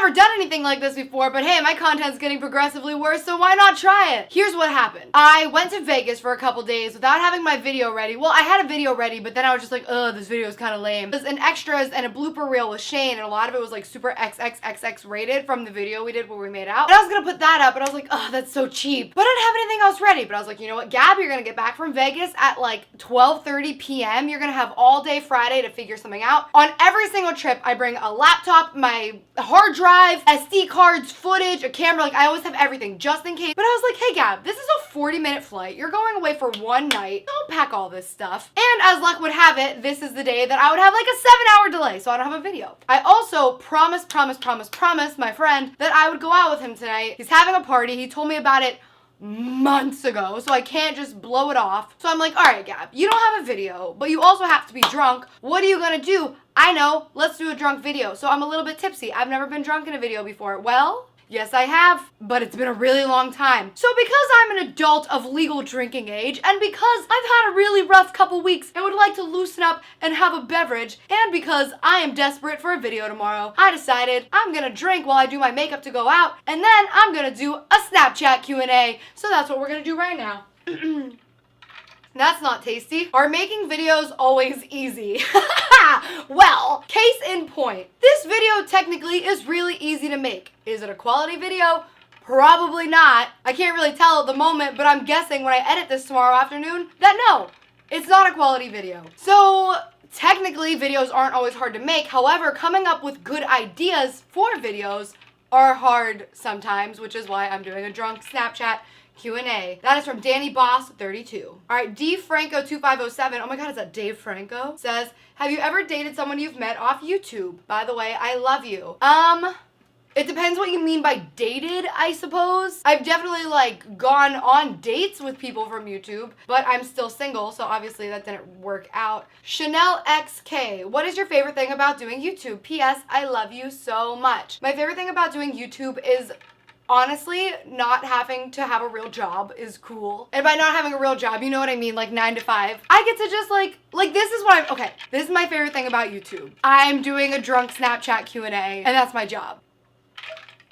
never done anything like this before, but hey, my content's getting progressively worse, so why not try it? Here's what happened. I went to Vegas for a couple days without having my video ready. Well, I had a video ready, but then I was just like, ugh, this video is kind of lame. There's an extras and a blooper reel with Shane, and a lot of it was like super XXXX rated from the video we did where we made out. And I was gonna put that up, but I was like, ugh, that's so cheap. But I didn't have anything else ready. But I was like, you know what, Gab, you're gonna get back from Vegas at like 12:30 p.m. You're gonna have all day Friday to figure something out. On every single trip, I bring a laptop, my hard drive, SD cards, footage, a camera. Like, I always have everything just in case. But I was like, hey, Gab, this is a 40-minute flight. You're going away for one night. Don't pack all this stuff. And as luck would have it, this is the day that I would have like a 7-hour delay, so I don't have a video. I also promised my friend that I would go out with him tonight. He's having a party. He told me about it months ago, so I can't just blow it off. So I'm like, all right, Gab, you don't have a video, but you also have to be drunk. What are you gonna do? I know, let's do a drunk video. So I'm a little bit tipsy. I've never been drunk in a video before. Well, yes, I have, but it's been a really long time. So because I'm an adult of legal drinking age, and because I've had a really rough couple weeks and would like to loosen up and have a beverage, and because I am desperate for a video tomorrow, I decided I'm gonna drink while I do my makeup to go out, and then I'm gonna do a Snapchat Q&A. So that's what we're gonna do right now. That's not tasty. Are making videos always easy? Well, case in point. This video technically is really easy to make. Is it a quality video? Probably not. I can't really tell at the moment, but I'm guessing when I edit this tomorrow afternoon that no, it's not a quality video. So technically videos aren't always hard to make. However, coming up with good ideas for videos are hard sometimes, which is why I'm doing a drunk Snapchat Q&A. That is from Danny Boss 32. All right, D Franco 2507. Oh my God, is that Dave Franco? Says, have you ever dated someone you've met off YouTube? By the way, I love you. It depends what you mean by dated, I suppose. I've definitely like gone on dates with people from YouTube, but I'm still single, so obviously that didn't work out. Chanel XK, what is your favorite thing about doing YouTube? P.S. I love you so much. My favorite thing about doing YouTube is honestly, not having to have a real job is cool. And by not having a real job, you know what I mean, like 9 to 5. I get to just like this is what okay, this is my favorite thing about YouTube. I'm doing a drunk Snapchat Q&A, and that's my job.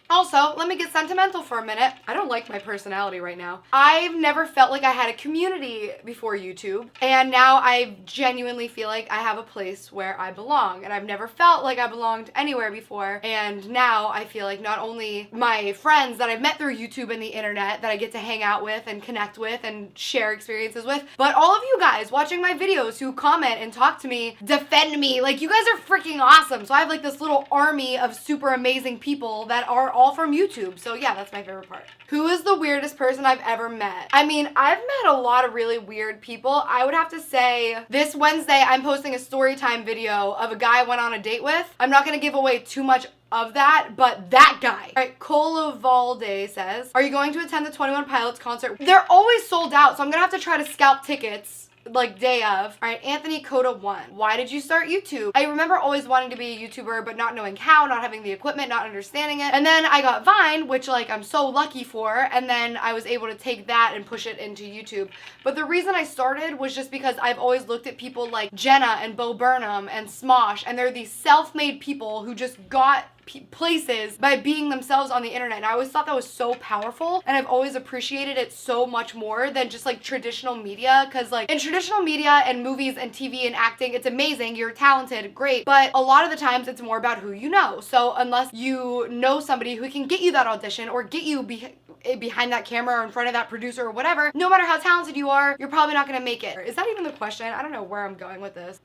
Also, let me get sentimental for a minute. I don't like my personality right now. I've never felt like I had a community before YouTube, and now I genuinely feel like I have a place where I belong, and I've never felt like I belonged anywhere before, and now I feel like not only my friends that I've met through YouTube and the internet that I get to hang out with and connect with and share experiences with, but all of you guys watching my videos who comment and talk to me, defend me, like you guys are freaking awesome. So I have like this little army of super amazing people that are all from YouTube. So yeah, that's my favorite part. Who is the weirdest person I've ever met? I mean, I've met a lot of really weird people. I would have to say this Wednesday, I'm posting a story time video of a guy I went on a date with. I'm not gonna give away too much of that, but that guy. All right, Colovalde says, are you going to attend the 21 Pilots concert? They're always sold out, so I'm gonna have to try to scalp tickets like day of. All right, Anthony Coda 1. Why did you start YouTube? I remember always wanting to be a YouTuber, but not knowing how, not having the equipment, not understanding it. And then I got Vine, which like I'm so lucky for, and then I was able to take that and push it into YouTube. But the reason I started was just because I've always looked at people like Jenna and Bo Burnham and Smosh, and they're these self-made people who just got places by being themselves on the internet, and I always thought that was so powerful, and I've always appreciated it so much more than just like traditional media, because like in traditional media and movies and TV and acting, it's amazing, you're talented, great, but a lot of the times it's more about who you know. So unless you know somebody who can get you that audition or get you behind that camera or in front of that producer or whatever, no matter how talented you are, you're probably not gonna make it. Is that even the question? I don't know where I'm going with this.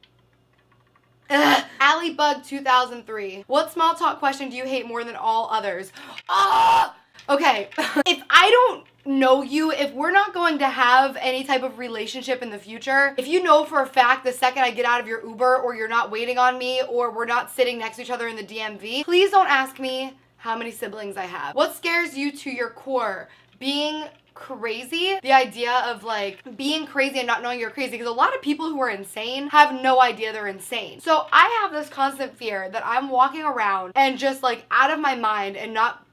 Allybug 2003. What small talk question do you hate more than all others? Okay, if I don't know you, if we're not going to have any type of relationship in the future, if you know for a fact the second I get out of your Uber or you're not waiting on me or we're not sitting next to each other in the DMV, please don't ask me how many siblings I have. What scares you to your core? Being crazy, the idea of like being crazy and not knowing you're crazy, because a lot of people who are insane have no idea they're insane. So I have this constant fear that I'm walking around and just like out of my mind and not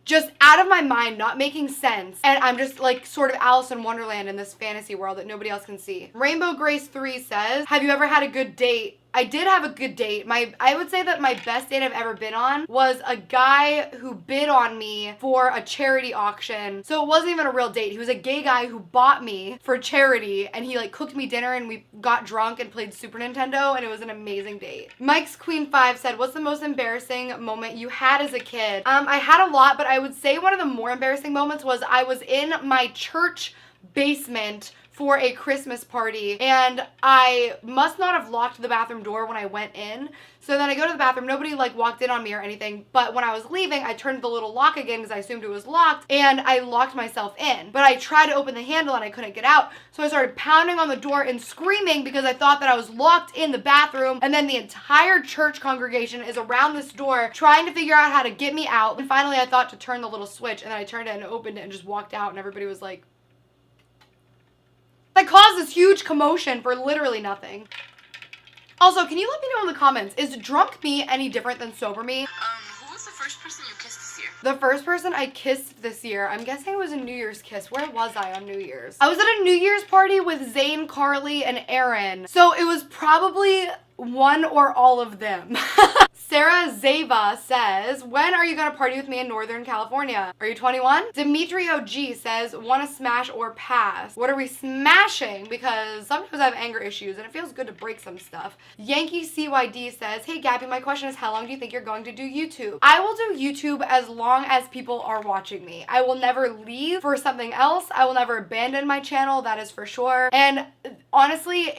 just out of my mind, not making sense, and I'm just like sort of Alice in Wonderland in this fantasy world that nobody else can see. Rainbow Grace 3 says, have you ever had a good date I did have a good date. I would say that my best date I've ever been on was a guy who bid on me for a charity auction. So it wasn't even a real date. He was a gay guy who bought me for charity, and he like cooked me dinner and we got drunk and played Super Nintendo, and it was an amazing date. Mike's Queen 5 said, what's the most embarrassing moment you had as a kid? I had a lot, but I would say one of the more embarrassing moments was I was in my church basement for a Christmas party, and I must not have locked the bathroom door when I went in. So then I go to the bathroom, nobody like walked in on me or anything, but when I was leaving, I turned the little lock again because I assumed it was locked, and I locked myself in. But I tried to open the handle and I couldn't get out, so I started pounding on the door and screaming because I thought that I was locked in the bathroom, and then the entire church congregation is around this door trying to figure out how to get me out. And finally I thought to turn the little switch, and then I turned it and opened it and just walked out, and everybody was like, that caused this huge commotion for literally nothing. Also, can you let me know in the comments, is drunk me any different than sober me? Who was the first person you kissed this year? The first person I kissed this year, I'm guessing it was a New Year's kiss. Where was I on New Year's? I was at a New Year's party with Zane, Carly, and Aaron. So it was probably one or all of them. Sarah Zava says, when are you gonna party with me in Northern California? Are you 21? Demetrio G says, wanna smash or pass? What are we smashing? Because sometimes I have anger issues and it feels good to break some stuff. Yankee CYD says, hey Gabby, my question is, how long do you think you're going to do YouTube? I will do YouTube as long as people are watching me. I will never leave for something else. I will never abandon my channel, that is for sure. And honestly,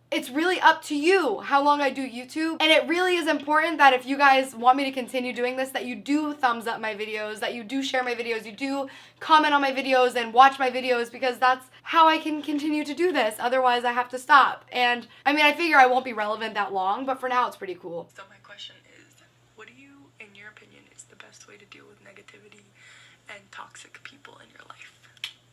it's really up to you how long I do YouTube, and it really is important that if you guys want me to continue doing this, that you do thumbs up my videos, that you do share my videos, you do comment on my videos and watch my videos, because that's how I can continue to do this. Otherwise I have to stop. And I mean, I figure I won't be relevant that long, but for now it's pretty cool. So my question is, what do you, in your opinion, is the best way to deal with negativity and toxic people in your life?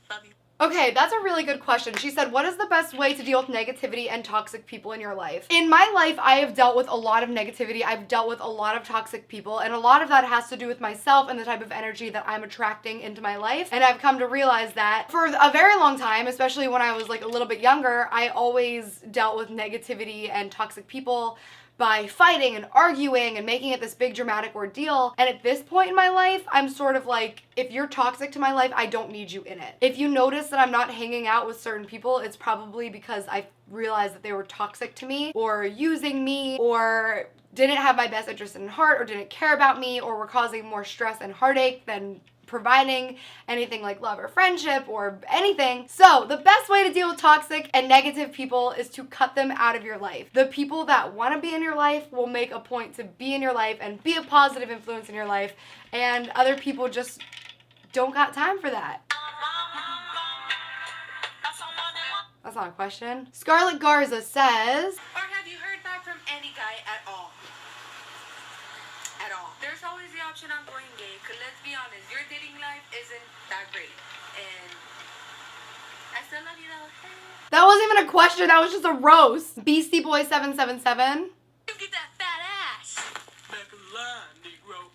Love you. Okay, that's a really good question. She said, what is the best way to deal with negativity and toxic people in your life? In my life, I have dealt with a lot of negativity. I've dealt with a lot of toxic people, and a lot of that has to do with myself and the type of energy that I'm attracting into my life. And I've come to realize that for a very long time, especially when I was like a little bit younger, I always dealt with negativity and toxic people by fighting and arguing and making it this big dramatic ordeal. And at this point in my life, I'm sort of like, if you're toxic to my life, I don't need you in it. If you notice that I'm not hanging out with certain people, it's probably because I realized that they were toxic to me, or using me, or didn't have my best interest in heart, or didn't care about me, or were causing more stress and heartache than providing anything like love or friendship or anything. So the best way to deal with toxic and negative people is to cut them out of your life. The people that want to be in your life will make a point to be in your life and be a positive influence in your life, and other people just don't got time for that. That's not a question. Scarlett Garza says, Or have you heard back from any guy at all? At all. There's always the option on going gay, because let's be honest, your dating life isn't that great. And I still love you though. that wasn't even a question, that was just a roast. Beastie Boy 777. You get that fat ass. Back of the line, Negro.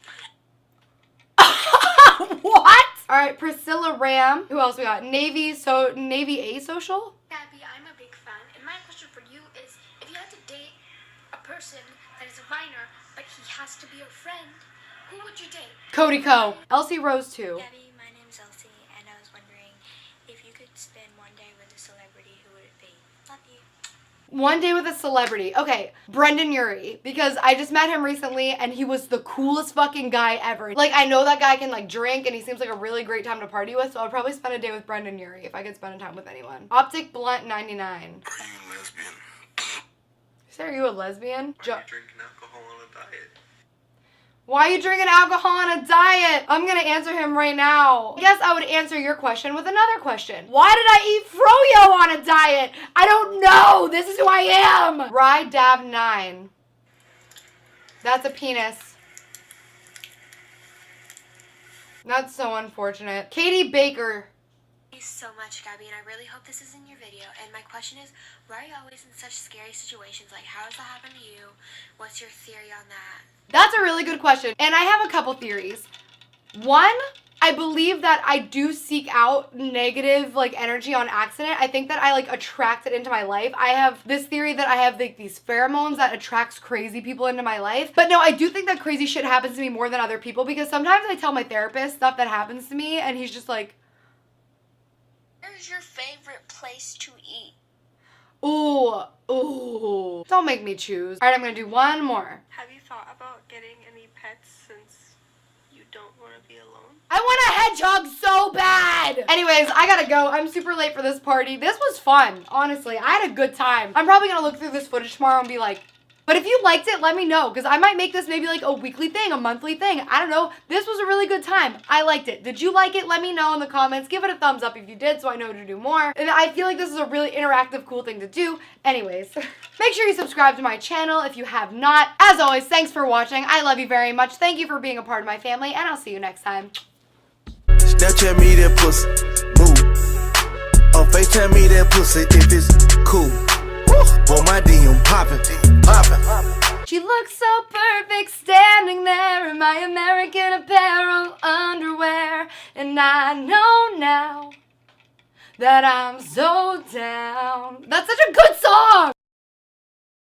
What? All right, Priscilla Ram. Who else we got? Navy A Social. Gabby, I'm a big fan, and my question for you is, if you had to date a person that is a minor, but he has to be your friend, who would you date? Cody Co. Elsie Rose 2. Gabby, my name's Elsie, and I was wondering if you could spend one day with a celebrity, who would it be? Love you. One day with a celebrity. Okay, Brendan Urie, because I just met him recently and he was the coolest fucking guy ever. Like, I know that guy can like drink and he seems like a really great time to party with, so I'd probably spend a day with Brendan Urie if I could spend a time with anyone. Optic Blunt 99. Are you a lesbian? Are you a lesbian? Are you drinking alcohol on a diet? Why are you drinking alcohol on a diet? I'm gonna answer him right now. I guess I would answer your question with another question. Why did I eat froyo on a diet? I don't know. This is who I am. Ride Dav 9. That's a penis. That's so unfortunate. Katie Baker. Thank you so much, Gabby, and I really hope this is in your video. And my question is, why are you always in such scary situations? Like, how does that happen to you? What's your theory on that? That's a really good question. And I have a couple theories. One, I believe that I do seek out negative like energy on accident. I think that I like attract it into my life. I have this theory that I have like these pheromones that attracts crazy people into my life. But no, I do think that crazy shit happens to me more than other people, because sometimes I tell my therapist stuff that happens to me and he's just like, Where's your favorite place to eat? ooh. Don't make me choose. All right, I'm gonna do one more. Have you thought about getting any pets since you don't want to be alone? I want a hedgehog so bad! Anyways, I gotta go. I'm super late for this party. This was fun, honestly. I had a good time. I'm probably gonna look through this footage tomorrow and be like, but if you liked it, let me know, because I might make this maybe like a weekly thing, a monthly thing. I don't know. This was a really good time. I liked it. Did you like it? Let me know in the comments. Give it a thumbs up if you did, so I know to do more. And I feel like this is a really interactive, cool thing to do. Anyways, make sure you subscribe to my channel if you have not. As always, thanks for watching. I love you very much. Thank you for being a part of my family, and I'll see you next time. Snapchat me that pussy, move. Or FaceTime me that pussy if it's cool. Boy, my DM poppin'. She looks so perfect standing there in my American Apparel underwear. And I know now that I'm so down. That's such a good song!